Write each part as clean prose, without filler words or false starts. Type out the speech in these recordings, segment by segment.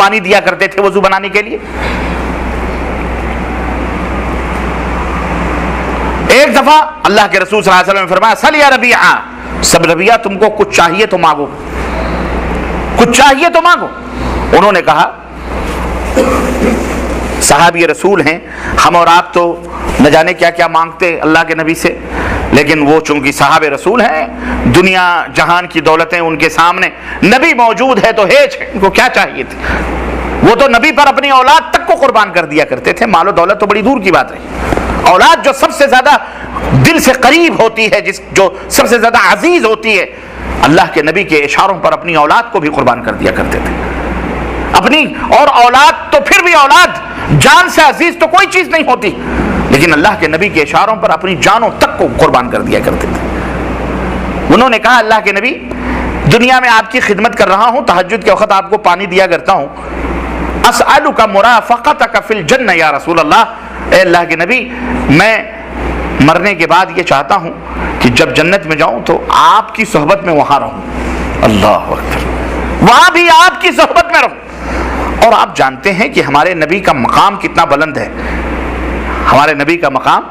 पानी दिया करते थे वजू बनाने के लिए। एक दफा अल्लाह के रसूल सल्लल्लाहु अलैहि वसल्लम ने फरमाया, सल या रबिया, सब रबिया तुमको कुछ चाहिए तो मांगो, कुछ चाहिए तो मांगो। उन्होंने कहा, सहाबी रसूल हैं हम और आप तो न जाने क्या क्या मांगते अल्लाह के नबी से, लेकिन वो चूंकि साहबे रसूल हैं, दुनिया जहान की दौलतें उनके सामने, नबी मौजूद है तो हेज है, उनको क्या चाहिए थे। वो तो नबी पर अपनी औलाद तक को कुर्बान कर दिया करते थे, मालो दौलत तो बड़ी दूर की बात रही। औलाद जो सबसे ज्यादा दिल से करीब होती है, जो सबसे ज्यादा अजीज होती है, अल्लाह के नबी के इशारों पर अपनी औलाद को भी कुर्बान कर दिया करते थे। अपनी और औलाद तो फिर भी औलाद, जान से अजीज तो कोई चीज नहीं होती, लेकिन अल्लाह के नबी के इशारों पर अपनी जानों तक को कुर्बान कर दिया करते थे। उन्होंने कहा, अल्लाह के नबी दुनिया में आपकी खिदमत कर रहा हूं, तहज्जुद के वक्त आपको पानी दिया करता हूं, असअलुका मुराफक़तक फिल जन्नह या रसूल अल्लाह, ए अल्लाह के नबी मैं मरने के बाद ये चाहता हूं कि जब जन्नत में जाऊं तो आपकी सोहबत में वहां रहूं। अल्लाह अकबर, वहां भी आपकी सोहबत में रहूं। और आप जानते हैं कि हमारे नबी का मकाम कितना बुलंद है। हमारे नबी का मकाम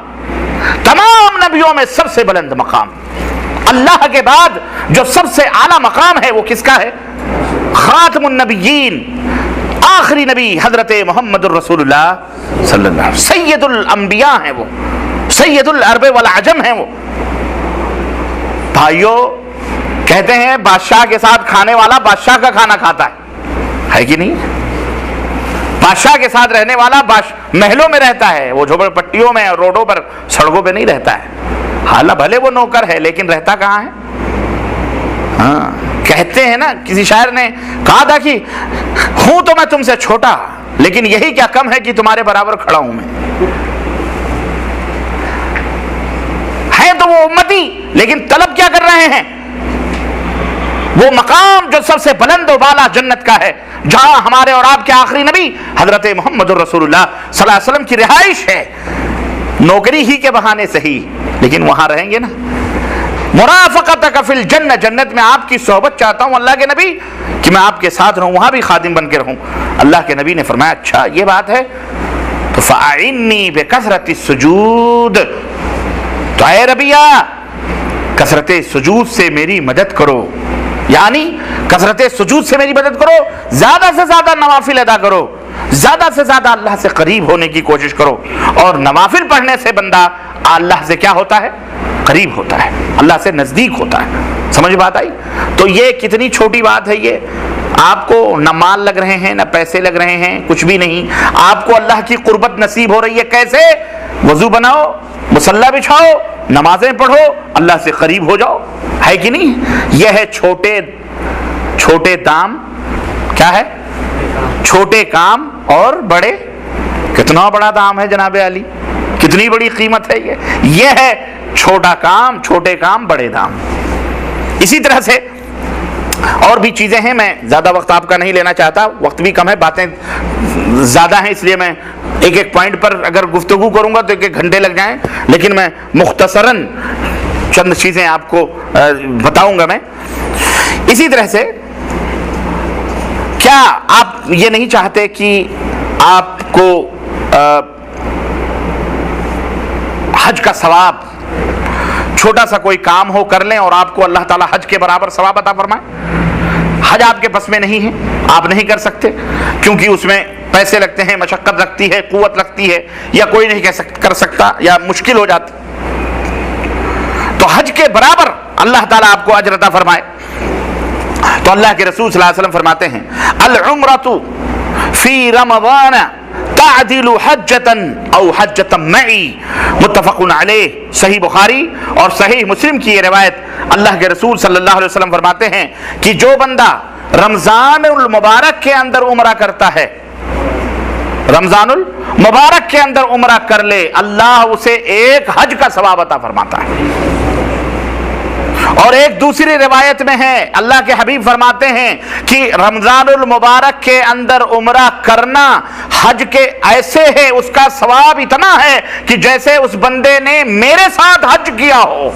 तमाम नबियों में सबसे बुलंद मकाम, अल्लाह के बाद जो सबसे आला मकाम है वो किसका है? खातमुन नबिय्यीन, आखिरी नबी हजरत मोहम्मदुर रसूलुल्लाह सल्लल्लाहु अलैहि वसल्लम, सैयदुल अंबिया हैं वो, सैयदुल अरब वल अजम हैं वो। भाइयों, कहते हैं बादशाह के साथ खाने वाला बादशाह का खाना खाता है कि नहीं? बादशाह के साथ रहने वाला महलों में रहता है, वो झोपड़पट्टियों में, रोडों पर, सड़कों पे नहीं रहता है। हालांकि भले वो नौकर है, लेकिन रहता कहाँ है? हाँ, कहते हैं ना, किसी शायर ने कहा था कि हूं तो मैं तुमसे छोटा, लेकिन यही क्या कम है कि तुम्हारे बराबर खड़ा हूं मैं। है तो वो उम्मती, लेकिन तलब क्या कर रहे हैं? वो मकाम जो सबसे बुलंद वाला जन्नत का है, जहां हमारे और आपके आखिरी नबी हजरत मोहम्मद रसूलुल्लाह सल्लल्लाहु अलैहि वसल्लम की रिहाइश है। नौकरी ही के बहाने से ही, लेकिन वहां रहेंगे ना। मुराफक़तक फिल जन्नह, जन्नत में आपकी सोहबत चाहता हूं अल्लाह के नबी, कि मैं आपके साथ रहूं, वहां भी खादिम बन के रहूं। अल्लाह के नबी ने फरमाया, अच्छा ये बात है तो फ़अइन्नी बिकसरति सुजूद, तो ऐ रबिया कसरत सुजूद से मेरी मदद करो, यानी कसरत सुजूद से मेरी मदद करो, ज्यादा से ज्यादा नवाफिल अदा करो, ज्यादा से ज्यादा अल्लाह से करीब होने की कोशिश करो। और नवाफिल पढ़ने से बंदा अल्लाह से क्या होता है? करीब होता है, अल्लाह से नजदीक होता है। समझ बात आई? तो ये कितनी छोटी बात है। ये आपको न माल लग रहे हैं, न पैसे लग रहे हैं, कुछ भी नहीं, आपको अल्लाह की कुर्बत नसीब हो रही है। कैसे? वजू बनाओ, मुसल्ला बिछाओ, नमाजें पढ़ो, अल्लाह से करीब हो जाओ, है कि नहीं? यह है छोटे छोटे दाम, क्या है? छोटे काम और बड़े, कितना बड़ा दाम है जनाबे अली, कितनी बड़ी कीमत है ये है छोटा काम, छोटे काम बड़े दाम। इसी तरह से और भी चीजें हैं, मैं ज्यादा वक्त आपका नहीं लेना चाहता, वक्त भी कम है, बातें ज्यादा हैं, इसलिए मैं एक एक पॉइंट पर अगर गुफ्तगू करूंगा तो एक एक घंटे लग जाएं, लेकिन मैं मुख्तसरन चंद चीजें आपको बताऊंगा मैं। इसी तरह से क्या आप ये नहीं चाहते कि आपको हज का सवाब, छोटा सा कोई काम हो कर लें और आपको अल्लाह ताला हज के बराबर सवाब अता फरमाए? हज आपके बस में नहीं है, आप नहीं कर सकते, क्योंकि उसमें पैसे लगते हैं, मशक्कत लगती है, कुव्वत लगती है, या कोई नहीं कर सकता, या मुश्किल हो जाती। तो हज के बराबर अल्लाह ताला आपको अजर अता फरमाए। तो अल्लाह के रसूल सल्लल्लाहु अलैहि वसल्लम फरमाते हैं, अल उम्रतु फी रमज़ान तादिलु हज्जतन औ हज्जतम मई, मुत्तफ़क़ुन अलैह। सही बुखारी और सही मुस्लिम की ये रिवायत, अल्लाह के रसूल सल्लल्लाहु अलैहि वसल्लम फरमाते हैं कि जो बंदा रमजानुल मुबारक के अंदर उम्रा करता है, रमजानुल मुबारक के अंदर उम्रा कर ले, अल्लाह उसे एक हज का सवाब अता फरमाता है। और एक दूसरी रिवायत में है, अल्लाह के हबीब फरमाते हैं कि रमजानुल मुबारक के अंदर उम्रा करना हज के ऐसे है, उसका सवाब इतना है कि जैसे उस बंदे ने मेरे साथ हज किया हो।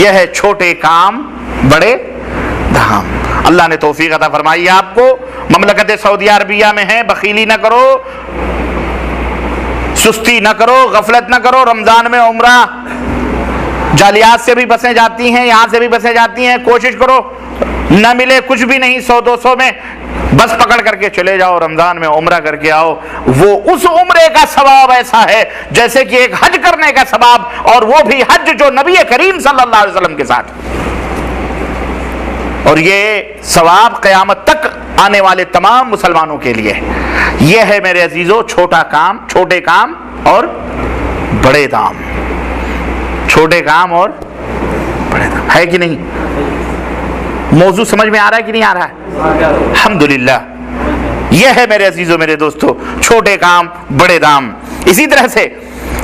यह है छोटे काम बड़े धाम। अल्लाह ने तौफीक अता फरमाई आपको, ममलकत सऊदी अरबिया में है, बखीली ना करो, सुस्ती ना करो, गफलत ना करो। रमजान में उम्रा जालियात से भी बसें जाती हैं, यहां से भी बसें जाती हैं, कोशिश करो न मिले कुछ भी नहीं, 100-200 में बस पकड़ करके चले जाओ, रमजान में उम्रा करके आओ। वो उस उम्रे का सवाब ऐसा है जैसे कि एक हज करने का सवाब, और वो भी हज जो नबी करीम सल्लल्लाहु अलैहि वसल्लम के साथ। और ये सवाब क़यामत तक आने वाले तमाम मुसलमानों के लिए है। ये है मेरे अजीजों छोटा काम, छोटे काम और बड़े दाम, छोटे काम और बड़े दाम, है कि नहीं? मौजू समझ में आ रहा है कि नहीं आ रहा है? अल्हम्दुलिल्लाह। यह है मेरे अजीजों, मेरे दोस्तों, छोटे काम बड़े दाम। इसी तरह से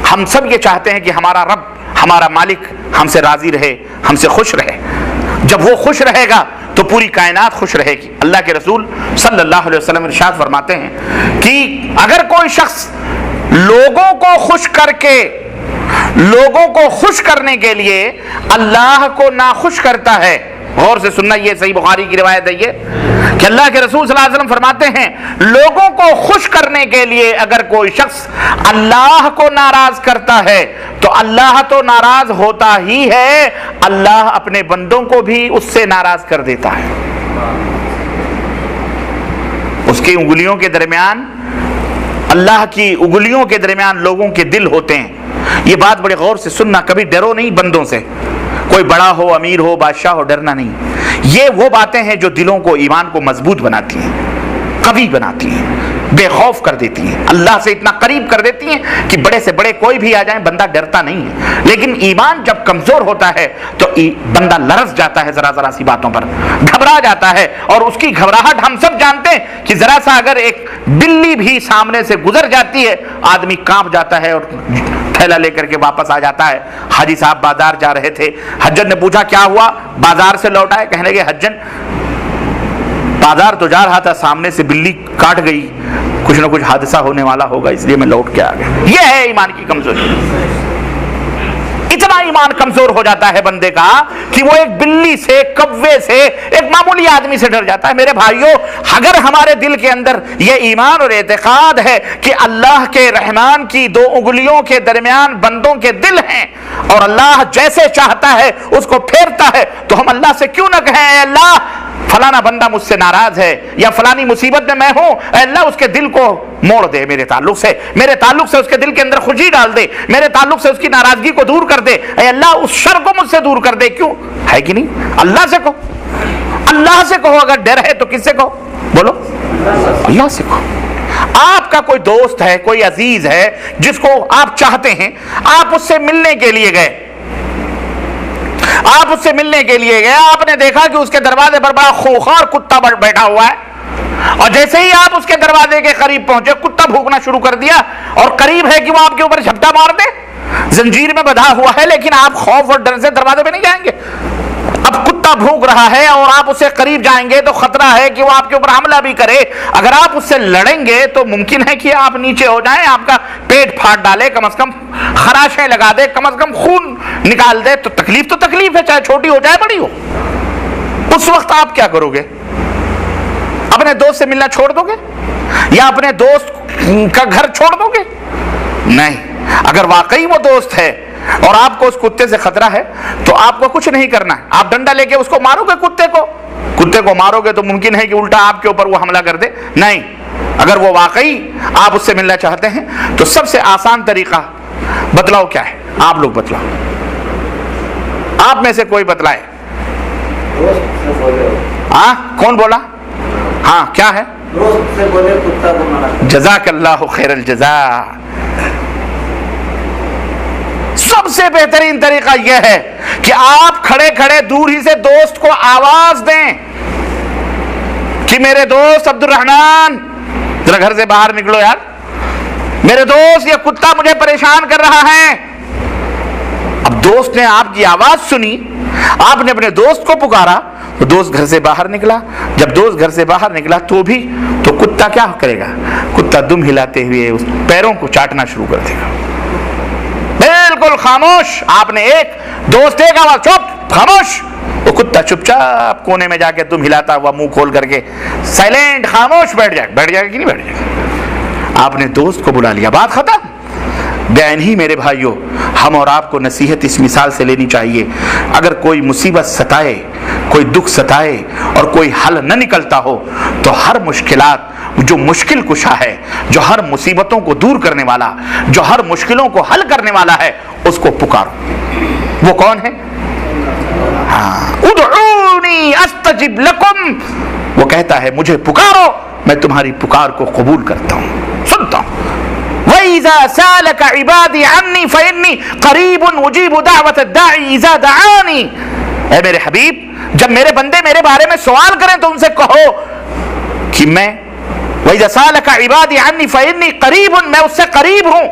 हम सब ये चाहते हैं कि हमारा रब, हमारा मालिक हमसे राजी रहे, हमसे खुश रहे। जब वो खुश रहेगा तो पूरी कायनात खुश रहेगी। अल्लाह के रसूल सल्लल्लाहु अलैहि वसल्लम इरशाद फरमाते हैं कि अगर कोई शख्स लोगों को खुश करके, लोगों को खुश करने के लिए अल्लाह को नाखुश करता है, गौर से सुनना, ये सही बुखारी की रिवायत है ये, कि अल्लाह के रसूल सल्लल्लाहु अलैहि वसल्लम फरमाते हैं लोगों को खुश करने के लिए अगर कोई शख्स अल्लाह को नाराज करता है तो अल्लाह तो नाराज होता ही है, अल्लाह अपने बंदों को भी उससे नाराज कर देता है। उसकी उंगलियों के दरमियान, अल्लाह की उंगलियों के दरमियान लोगों के दिल होते हैं। ये बात बड़े गौर से सुनना, कभी डरो नहीं बंदों से, कोई बड़ा हो, अमीर हो, बादशाह हो, डरना नहीं। ये वो बातें हैं जो दिलों को, ईमान को मजबूत बनाती हैं, कवी बनाती हैं, बेखौफ कर देती हैं, अल्लाह से इतना करीब कर देती हैं कि बड़े से बड़े कोई भी आ जाए बंदा डरता नहीं है। लेकिन ईमान जब कमजोर होता है तो बंदा लरस जाता है, जरा जरा सी बातों पर घबरा जाता है। और उसकी घबराहट हम सब जानते हैं कि जरा सा अगर एक बिल्ली भी सामने से गुजर जाती है आदमी कांप जाता है और थैला लेकर के वापस आ जाता है। हाजी साहब बाजार जा रहे थे, हज्जन ने पूछा क्या हुआ, बाजार से लौटा है? कहने लगे हज्जन बाजार तो जा रहा था, सामने से बिल्ली काट गई, कुछ ना कुछ हादसा होने वाला होगा इसलिए मैं लौट के आ गया। यह है ईमान की कमजोरी। इतना ईमान कमजोर हो जाता है बंदे का कि वो एक बिल्ली से, कव्वे से, एक मामूली आदमी से डर जाता है। मेरे भाइयों, अगर हमारे दिल के अंदर ये ईमान और एतकाद है कि अल्लाह के रहमान की दो उंगलियों के दरमियान बंदों के दिल हैं और अल्लाह जैसे चाहता है उसको फेरता है, तो हम अल्लाह से क्यों ना कहें अल्लाह फलाना बंदा मुझसे नाराज है या फलानी मुसीबत में मैं हूं, अल्लाह उसके दिल को मोड़ दे, मेरे ताल्लुक से उसके दिल के अंदर खुशी डाल दे, मेरे ताल्लुक से उसकी नाराजगी को दूर कर दे, अल्लाह उस शर को मुझसे दूर कर दे। क्यों? है कि नहीं? अल्लाह से कहो, अल्लाह से कहो। अगर डर है तो किससे कहो? बोलो, अल्लाह से कहो। आपका कोई दोस्त है, कोई अजीज है जिसको आप चाहते हैं, आप उससे मिलने के लिए गए, आपने देखा कि उसके दरवाजे पर बड़ा खूंखार कुत्ता बैठा हुआ है, और जैसे ही आप उसके दरवाजे के करीब पहुंचे कुत्ता भूखना शुरू कर दिया, और करीब है कि वो आपके ऊपर झपटा मार दे, जंजीर में बंधा हुआ है, लेकिन आप खौफ और डर से दरवाजे पे नहीं जाएंगे। अब कुत्ता भूख रहा है और आप उससे करीब जाएंगे तो खतरा है कि वो आपके ऊपर हमला भी करे। अगर आप उससे लड़ेंगे तो मुमकिन है कि आप नीचे हो जाएं, आपका पेट फाड़ डाले, कम से कम खराशें लगा दे, कम से कम खून निकाल दे। तो तकलीफ है, चाहे छोटी हो चाहे बड़ी हो। उस वक्त आप क्या करोगे? अपने दोस्त से मिलना छोड़ दोगे या अपने दोस्त का घर छोड़ दोगे? नहीं। अगर वाकई वो दोस्त है और आपको उस कुत्ते से खतरा है तो आपको कुछ नहीं करना है, आप डंडा लेके उसको मारोगे, कुत्ते को मारोगे तो मुमकिन है कि उल्टा आपके ऊपर वो हमला कर दे। नहीं, अगर वो वाकई आप उससे मिलना चाहते हैं तो सबसे आसान तरीका बतलाओ क्या है? आप लोग बतलाओ, आप में से कोई बतलाए। कौन बोला? हाँ, क्या है? से बोले कुत्ता को मारा। जज़ाकल्लाहु खैरल जज़ा। सबसे बेहतरीन तरीका यह है कि आप खड़े खड़े दूर ही से दोस्त को आवाज दें कि मेरे दोस्त अब्दुल रहमान, जरा घर से बाहर निकलो यार, मेरे दोस्त ये कुत्ता मुझे परेशान कर रहा है। अब दोस्त ने आपकी आवाज सुनी, आपने अपने दोस्त को पुकारा तो दोस्त घर से बाहर निकला। जब दोस्त घर से बाहर निकला तो कुत्ता क्या करेगा? कुत्ता दुम हिलाते हुए उस पैरों को चाटना शुरू कर देगा। बिल्कुल खामोश। आपने एक दोस्त एक आवाज, चुप, खामोश, वो कुत्ता चुपचाप कोने में जाके तुम हिलाता हुआ मुंह खोल करके साइलेंट खामोश बैठ जाएगा कि नहीं बैठ जाएगा? आपने दोस्त को बुला लिया, बात खत्म। बयान ही मेरे भाइयों, हम और आपको नसीहत इस मिसाल से लेनी चाहिए। अगर कोई मुसीबत सताए, कोई दुख सताए और कोई हल न निकलता हो तो हर मुश्किलात, जो मुश्किल कुशा है, जो हर मुसीबतों को दूर करने वाला, जो हर मुश्किलों को हल करने वाला है, उसको पुकारो। वो कौन है? उदऊनी अस्तजिब लकुम। वो कहता है मुझे पुकारो, मैं तुम्हारी पुकार को कबूल करता हूं, सुनता हूं। वइज़ा सालक इबादी अन्नी फइन्नी करीबुन उजीबु दावत दाई इज़ा दआनी। ऐ मेरे हबीब, जब मेरे बंदे मेरे बारे में सवाल करें तो उनसे कहो कि मैं वइज़ा सालक इबादी अन्नी फइन्नी करीबुन, मैं उससे करीब हूं,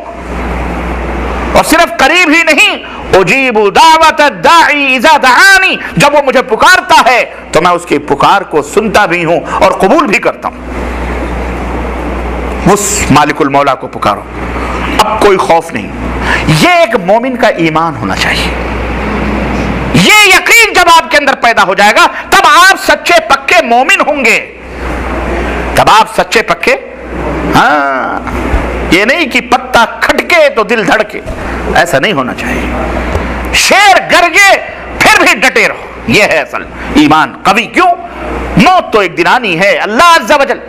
और सिर्फ करीब ही नहीं, उजीबु दावत दाई इज़ा दआनी, जब वो मुझे पुकारता है तो मैं उसकी पुकार को सुनता भी हूं और कबूल भी करता हूं। उस मालिकुल मौला को पुकारो, अब कोई खौफ नहीं। ये एक मोमिन का ईमान होना चाहिए। ये यकीन जब आपके अंदर पैदा हो जाएगा तब आप सच्चे पक्के मोमिन होंगे, तब आप सच्चे पक्के। हाँ, ये नहीं कि पत्ता खटके तो दिल धड़के, ऐसा नहीं होना चाहिए। शेर गरजे फिर भी डटे रहो, यह है असल ईमान कवी। क्यों? मौत तो एक दिन आनी है। अल्लाह अज़्ज़ा वजल,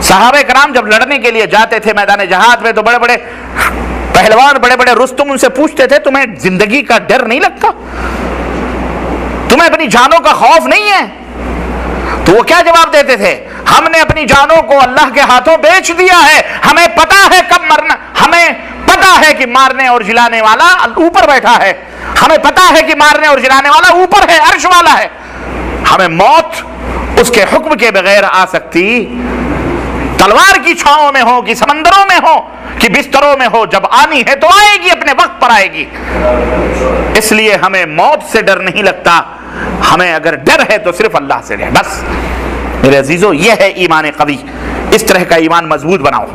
सहाबे कराम जब लड़ने के लिए जाते थे मैदान जहाद में तो बड़े बड़े पहलवान, बड़े बड़े रुस्तुम उनसे पूछते थे तुम्हें जिंदगी का डर नहीं लगता, तुम्हें अपनी जानों का खौफ नहीं है? तो वो क्या जवाब देते थे? हमने अपनी जानों को अल्लाह के हाथों बेच दिया है, हमें पता है कब मरना, हमें पता है कि मारने और जिलाने वाला ऊपर बैठा है, हमें पता है कि मारने और जिलाने वाला ऊपर है, अर्श वाला है। हमें मौत उसके हुक्म के बगैर आ सकती, तलवार की छाओं में हो कि समंदरों में हो कि बिस्तरों में हो, जब आनी है तो आएगी, अपने वक्त पर आएगी। इसलिए हमें मौत से डर नहीं लगता, हमें अगर डर है तो सिर्फ अल्लाह से डर। बस मेरे अजीजों, यह है ईमान कवी। इस तरह का ईमान मजबूत बनाओ,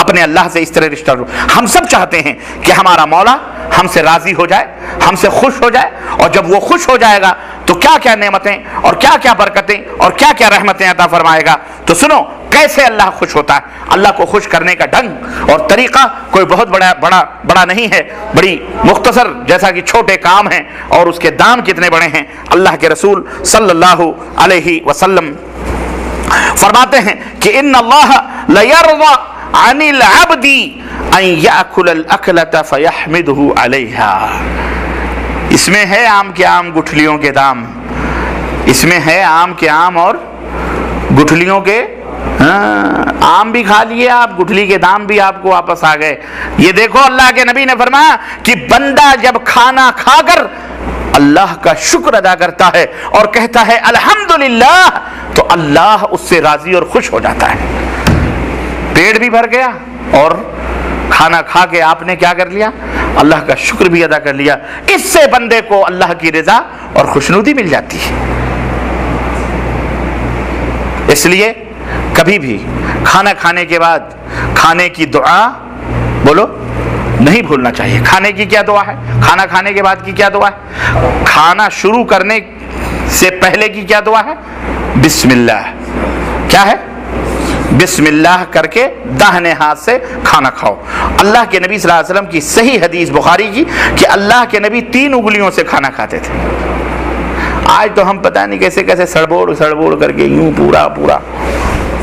अपने अल्लाह से इस तरह रिश्ता लो। हम सब चाहते हैं कि हमारा मौला हमसे राजी हो जाए, हमसे खुश हो जाए, और जब वो खुश हो जाएगा तो क्या क्या नेमतें और क्या क्या बरकतें और क्या क्या रहमतें अता फरमाएगा। तो सुनो कैसे अल्लाह खुश होता है। अल्लाह को खुश करने का ढंग और तरीका कोई बहुत बड़ा नहीं है, बड़ी मुख्तसर जैसा कि छोटे काम हैं और उसके दाम कितने बड़े हैं। अल्लाह के रसूल सल्लल्लाहु अलैहि वसल्लम फरमाते हैं कि इन्नल्लाह लयर्ज़ा अनिल अब्दी अन याकुल अकलता फयहमिदुहु अलैहा। इसमें है आम के आम गुठलियों के दाम, इसमें है आम के आम और गुठलियों के। आम भी खा लिए आप, गुठली के दाम भी आपको वापस आ गए। ये देखो अल्लाह के नबी ने फरमाया कि बंदा जब खाना खाकर अल्लाह का शुक्र अदा करता है और कहता है अल्हम्दुलिल्लाह, तो अल्लाह उससे राजी और खुश हो जाता है। पेट भी भर गया और खाना खा के आपने क्या कर लिया? अल्लाह का शुक्र भी अदा कर लिया। इससे बंदे को अल्लाह की रजा और खुशनुदी मिल जाती है। इसलिए कभी भी खाना खाने के बाद खाने की दुआ बोलो नहीं भूलना चाहिए। खाने की क्या दुआ है? खाना खाने के बाद की क्या दुआ है? खाना शुरू करने से पहले की क्या दुआ है? बिस्मिल्लाह। क्या है? बिस्मिल्लाह करके दाहिने हाथ से खाना खाओ। अल्लाह के नबी सल्लल्लाहु अलैहि वसल्लम की सही हदीस बुखारी की कि अल्लाह के नबी 3 उंगलियों से खाना खाते थे। आज तो हम पता नहीं कैसे कैसे सड़बोड़ करके यूं पूरा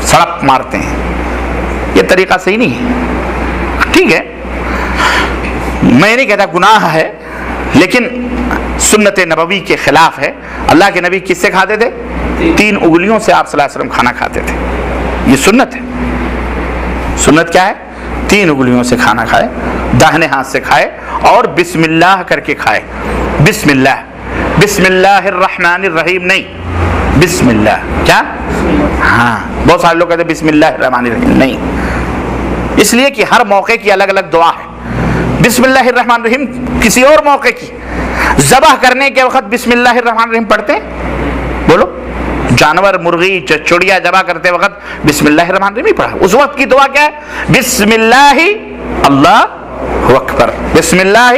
सड़क मारते हैं। ये तरीका सही नहीं है। ठीक है, मैं नहीं कहता गुनाह है, लेकिन सुन्नत नबवी के खिलाफ है। अल्लाह के नबी किससे खाते थे? 3 उंगलियों से आप सल्लल्लाहु अलैहि वसल्लम खाना खाते थे। ये सुन्नत है। सुन्नत क्या है? 3 उंगलियों से खाना खाए, दाहिने हाथ से खाए और बिस्मिल्लाह करके खाए। बिस्मिल्लाह, बिस्मिल्लाहिर्रहमानिर्रहीम नहीं, बिस्मिल्लाह। क्या? हाँ, बहुत सारे लोग कहते हैं बिस्मिल्लाहिर्रहमानिर्रहीम नहीं, इसलिए कि हर मौके की अलग अलग दुआ है। बिस्मिल्लाहिर्रहमानिर्रहीम किसी और मौके की, ज़बह करने के वक्त बिस्मिल्लाहिर्रहमानिर्रहीम पढ़ते हैं? बोलो, जानवर मुर्गी चिड़िया ज़बह करते वक्त बिस्मिल्लाहिर्रहमानिर्रहीम पढ़ा। उस वक्त की दुआ क्या है? बिस्मिल्लाहि अल्लाह अकबर, बिस्मिल्लाह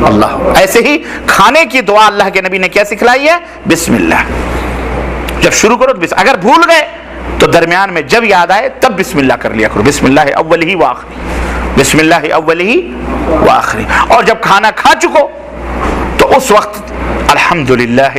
अल्लाह। ऐसे ही खाने की दुआ अल्लाह के नबी ने क्या सिखलाई है? बिस्मिल्लाह। जब शुरू करो तो अगर भूल गए तो दरमियान में जब याद आए तब बिस्मिल्लाह कर लिया करो। बिस्मिल्लाह अव्वलिही व आखिरी, बिस्मिल्लाह अव्वलिही व आखिरी। और जब खाना खा चुको तो उस वक्त अल्हम्दुलिल्लाह